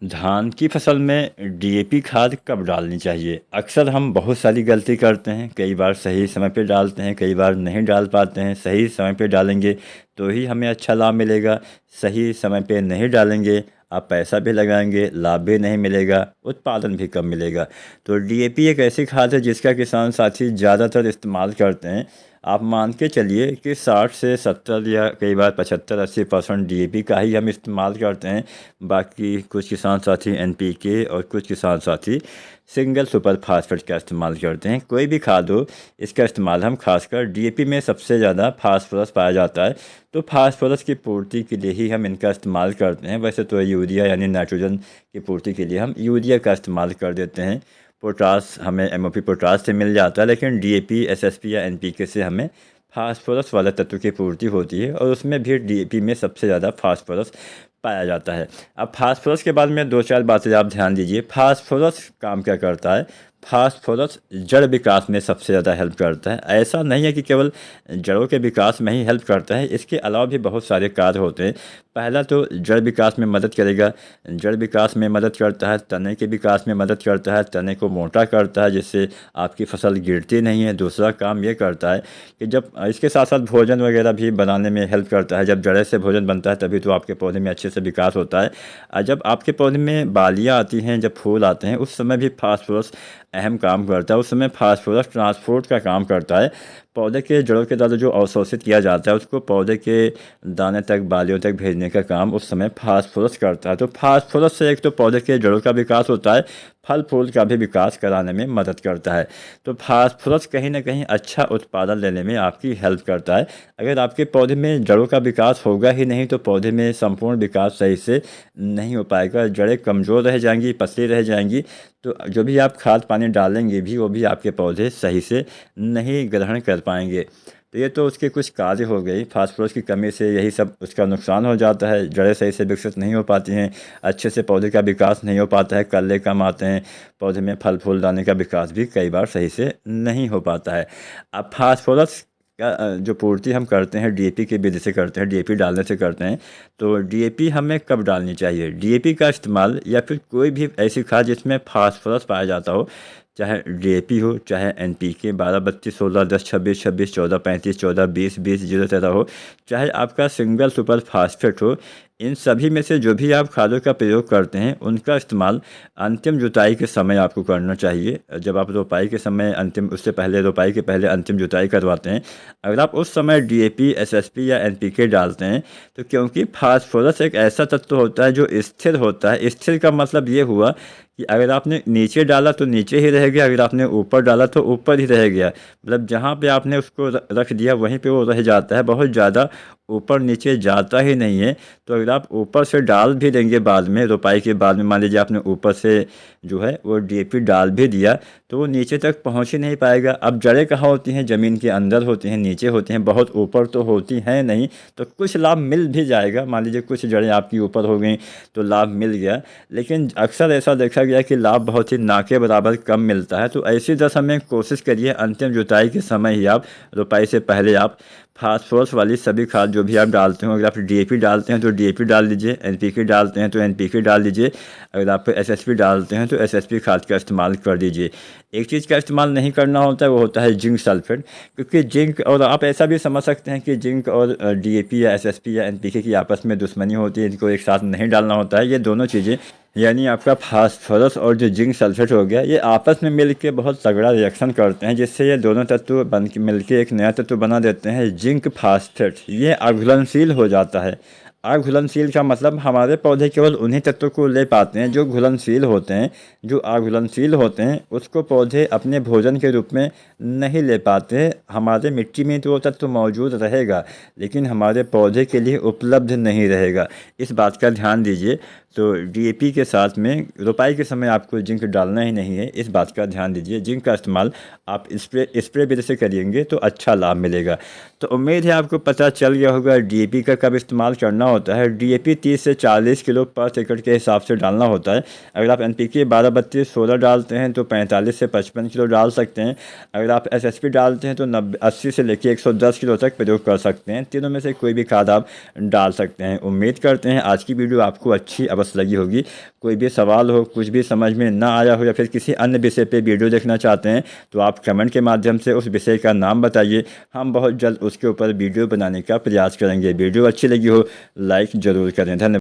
धान की फसल में डीएपी खाद कब डालनी चाहिए? अक्सर हम बहुत सारी गलती करते हैं। कई बार सही समय पे डालते हैं, कई बार नहीं डाल पाते हैं। सही समय पे डालेंगे तो ही हमें अच्छा लाभ मिलेगा। सही समय पे नहीं डालेंगे, आप पैसा भी लगाएंगे, लाभ भी नहीं मिलेगा, उत्पादन भी कम मिलेगा। तो डीएपी एक ऐसी खाद है जिसका किसान साथी ज़्यादातर इस्तेमाल करते हैं। आप मान के चलिए कि 60 से 70 या कई बार 75-80% डीएपी का ही हम इस्तेमाल करते हैं। बाकी कुछ किसान साथी एनपीके और कुछ किसान साथी सिंगल सुपर फास्फेट का इस्तेमाल करते हैं। कोई भी खाद हो, इसका इस्तेमाल हम खासकर डीएपी में सबसे ज़्यादा फास्फोरस पाया जाता है, तो फास्फोरस की पूर्ति के लिए ही हम इनका इस्तेमाल करते हैं। वैसे तो यूरिया यानी नाइट्रोजन की पूर्ति के लिए हम यूरिया का इस्तेमाल कर देते हैं। पोटास हमें एमओपी पोटास से मिल जाता है, लेकिन डीएपी, एसएसपी या एनपीके से हमें फास्फोरस वाला तत्व की पूर्ति होती है, और उसमें भी डीएपी में सबसे ज़्यादा फास्फोरस पाया जाता है। अब फास्फोरस के बाद में दो चार बातें आप ध्यान दीजिए। फास्फोरस काम क्या करता है? फास्फोरस जड़ विकास में सबसे ज़्यादा हेल्प करता है। ऐसा नहीं है कि केवल जड़ों के विकास में ही हेल्प करता है, इसके अलावा भी बहुत सारे कार्य होते हैं। पहला तो जड़ विकास में मदद करेगा। जड़ विकास में मदद करता है, तने के विकास में मदद करता है, तने को मोटा करता है जिससे आपकी फसल गिरती नहीं है। दूसरा काम ये करता है कि जब इसके साथ साथ भोजन वगैरह भी बनाने में हेल्प करता है। जब जड़े से भोजन बनता है तभी तो आपके पौधे में अच्छे से विकास होता है। और जब आपके पौधे में बालियाँ आती हैं, जब फूल आते हैं, उस समय भी फास्फोरस अहम काम करता है। उस समय फास्फोरस ट्रांसपोर्ट का काम करता है। पौधे के जड़ों के द्वारा जो अवशोषित किया जाता है उसको पौधे के दाने तक, बालियों तक भेजने का काम उस समय फास्फोरस करता है। तो फास्फोरस से एक तो पौधे के जड़ों का विकास होता है, फल फूल का भी विकास कराने में मदद करता है। तो फास्फोरस कहीं ना कहीं अच्छा उत्पादन लेने में आपकी हेल्प करता है। अगर आपके पौधे में जड़ों का विकास होगा ही नहीं तो पौधे में संपूर्ण विकास सही से नहीं हो पाएगा। जड़ें कमज़ोर रह जाएंगी, पतली रह जाएंगी, तो जो भी आप खाद पानी डालेंगे भी वो भी आपके पौधे सही से नहीं ग्रहण कर पाएंगे। तो ये तो उसके कुछ कार्य हो गई। फास्फोरस की कमी से यही सब उसका नुकसान हो जाता है। जड़ें सही से विकसित नहीं हो पाती हैं, अच्छे से पौधे का विकास नहीं हो पाता है, कल्ले कम आते हैं, पौधे में फल फूल दाने का विकास भी कई बार सही से नहीं हो पाता है। अब फास्फोरस का जो पूर्ति हम करते हैं डीएपी की विधि से करते हैं, डीएपी डालने से करते हैं। तो डीएपी हमें कब डालनी चाहिए? डीएपी का इस्तेमाल या फिर कोई भी ऐसी खाद जिसमें फास्फोरस पाया जाता हो, चाहे डीएपी हो, चाहे एनपीके 12, 32, 16, 10, 26, 26, 14, 35, 14, 20, 20, 0, 13 हो, चाहे आपका सिंगल सुपर फास्फेट हो, इन सभी में से जो भी आप खादों का प्रयोग करते हैं उनका इस्तेमाल अंतिम जुताई के समय आपको करना चाहिए। जब आप रोपाई के समय उससे पहले, रोपाई के पहले अंतिम जुताई करवाते हैं, अगर आप उस समय डीएपी, एसएसपी या एनपीके डालते हैं तो क्योंकि फास्फोरस एक ऐसा तत्व होता है जो स्थिर होता है। स्थिर का मतलब ये हुआ कि अगर आपने नीचे डाला तो नीचे ही रह गया, अगर आपने ऊपर डाला तो ऊपर ही रह गया। मतलब जहाँ पे आपने उसको रख दिया वहीं पे वो रह जाता है, बहुत ज़्यादा ऊपर नीचे जाता ही नहीं है। तो अगर आप ऊपर से डाल भी देंगे बाद में, रोपाई के बाद में मान लीजिए आपने ऊपर से जो है वो डीएपी डाल भी दिया तो वो नीचे तक पहुंच ही नहीं पाएगा। अब जड़ें कहाँ होती हैं? ज़मीन के अंदर होती हैं, नीचे होती हैं, बहुत ऊपर तो होती हैं नहीं। तो कुछ लाभ मिल भी जाएगा, मान लीजिए कुछ जड़ें आपकी ऊपर हो गई तो लाभ मिल गया, लेकिन अक्सर ऐसा देखा गया कि लाभ बहुत ही ना के बराबर कम मिलता है। तो ऐसी दशा में कोशिश करिए अंतिम जुताई के समय ही आप, रोपाई से पहले आप फास्फोरस वाली सभी खाद जो भी आप डालते हो, अगर आप डीएपी डालते हैं तो डीएपी डाल दीजिए, एनपीके डालते हैं तो एनपीके डाल दीजिए, अगर आप एसएसपी डालते हैं तो एसएसपी खाद का इस्तेमाल कर दीजिए। एक चीज़ का इस्तेमाल नहीं करना होता है, वो होता है जिंक सल्फेट। क्योंकि जिंक, और आप ऐसा भी समझ सकते हैं कि जिंक और डीएपी या एसएसपी या एनपीके की आपस में दुश्मनी होती है, इनको एक साथ नहीं डालना होता है। ये दोनों चीज़ें यानी आपका फास्फोरस और जो जिंक सल्फेट हो गया, ये आपस में मिल के बहुत तगड़ा रिएक्शन करते हैं, जिससे ये दोनों तत्व बन के मिल के एक नया तत्व बना देते हैं, जिंक फास्फेट। ये अघुलनशील हो जाता है। अघुलनशील का मतलब हमारे पौधे केवल उन्हीं तत्वों को ले पाते हैं जो घुलनशील होते हैं। जो अघुलनशील होते हैं उसको पौधे अपने भोजन के रूप में नहीं ले पाते। हमारे मिट्टी में तो वो तत्व मौजूद रहेगा लेकिन हमारे पौधे के लिए उपलब्ध नहीं रहेगा। इस बात का ध्यान दीजिए। तो डीएपी के साथ में रोपाई के समय आपको जिंक डालना ही नहीं है, इस बात का ध्यान दीजिए। जिंक का इस्तेमाल आप स्प्रे विधि से करेंगे तो अच्छा लाभ मिलेगा। तो उम्मीद है आपको पता चल गया होगा डीएपी का कब इस्तेमाल करना होता है। डीएपी 30 से 40 किलो पर एकड़ के हिसाब से डालना होता है। अगर आप एनपीके 12, 32, 16 डालते हैं तो 45 से 55 किलो डाल सकते हैं। अगर आप एसएसपी डालते हैं तो 80 से लेकर 110 किलो तक प्रयोग कर सकते हैं। तीनों में से कोई भी खाद आप डाल सकते हैं। उम्मीद करते हैं आज की वीडियो आपको अच्छी अवश्य लगी होगी। कोई भी सवाल हो, कुछ भी समझ में ना आया हो या फिर किसी अन्य विषय पे वीडियो देखना चाहते हैं तो आप कमेंट के माध्यम से उस विषय का नाम बताइए, हम बहुत जल्द उसके ऊपर वीडियो बनाने का प्रयास करेंगे। वीडियो अच्छी लगी हो लाइक ज़रूर करें। धन्यवाद।